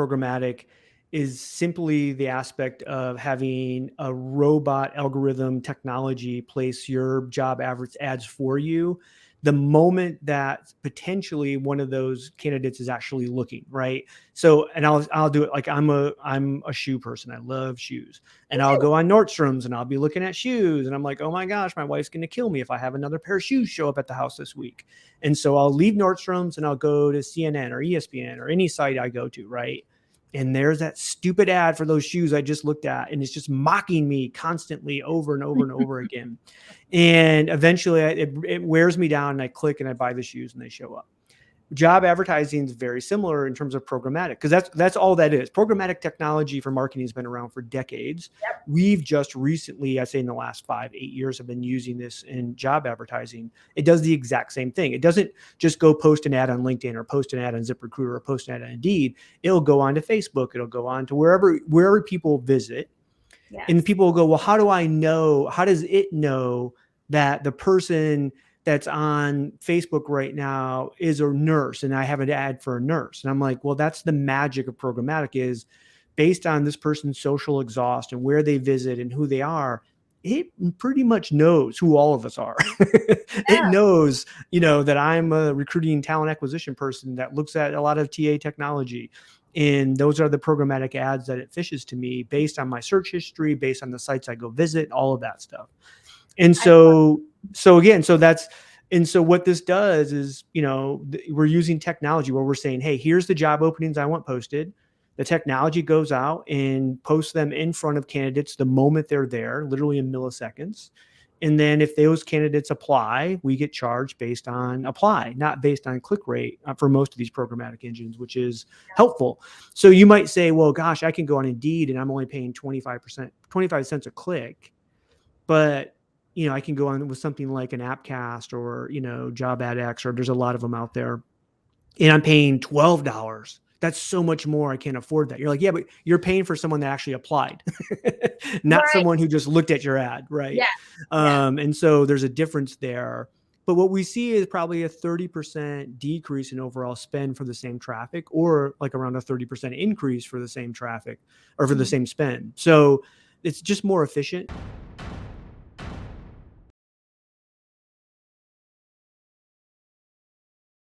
programmatic is simply the aspect of having a robot algorithm technology place your job ads for you the moment that potentially one of those candidates is actually looking, right? So, and I'll do it like I'm a shoe person. I love shoes. And I'll go on Nordstrom's and I'll be looking at shoes and I'm like, oh my gosh, my wife's going to kill me if I have another pair of shoes show up at the house this week. And so I'll leave Nordstrom's and I'll go to CNN or ESPN or any site I go to, right? And there's that stupid ad for those shoes I just looked at. And it's just mocking me constantly over and over and over again. And eventually it wears me down and I click and I buy the shoes and they show up. Job advertising is very similar in terms of programmatic, because that's all that is. Programmatic technology for marketing has been around for decades. Yep. We've just recently, I say in the last 5-8 years, have been using this in job advertising. It does the exact same thing. It doesn't just go post an ad on LinkedIn or post an ad on ZipRecruiter or post an ad on Indeed. It'll go on to Facebook. It'll go on to wherever people visit. Yes. And people will go, well, how does it know that the person that's on Facebook right now is a nurse and I have an ad for a nurse? And I'm like, well, that's the magic of programmatic, is based on this person's social exhaust and where they visit and who they are. It pretty much knows who all of us are. It knows, that I'm a recruiting talent acquisition person that looks at a lot of TA technology. And those are the programmatic ads that it fishes to me based on my search history, based on the sites I go visit, all of that stuff. And so what this does is, we're using technology where we're saying, hey, here's the job openings I want posted. The technology goes out and posts them in front of candidates the moment they're there, literally in milliseconds. And then if those candidates apply, we get charged based on apply, not based on click rate for most of these programmatic engines, which is helpful. So you might say, well, gosh, I can go on Indeed and I'm only paying 25 cents a click. But I can go on with something like an Appcast or, Job AdX, or there's a lot of them out there, and I'm paying $12. That's so much more. I can't afford that. You're like, yeah, but you're paying for someone that actually applied, not someone who just looked at your ad. Right. Yeah. And so there's a difference there. But what we see is probably a 30% decrease in overall spend for the same traffic, or like around a 30% increase for the same traffic or for the same spend. So it's just more efficient.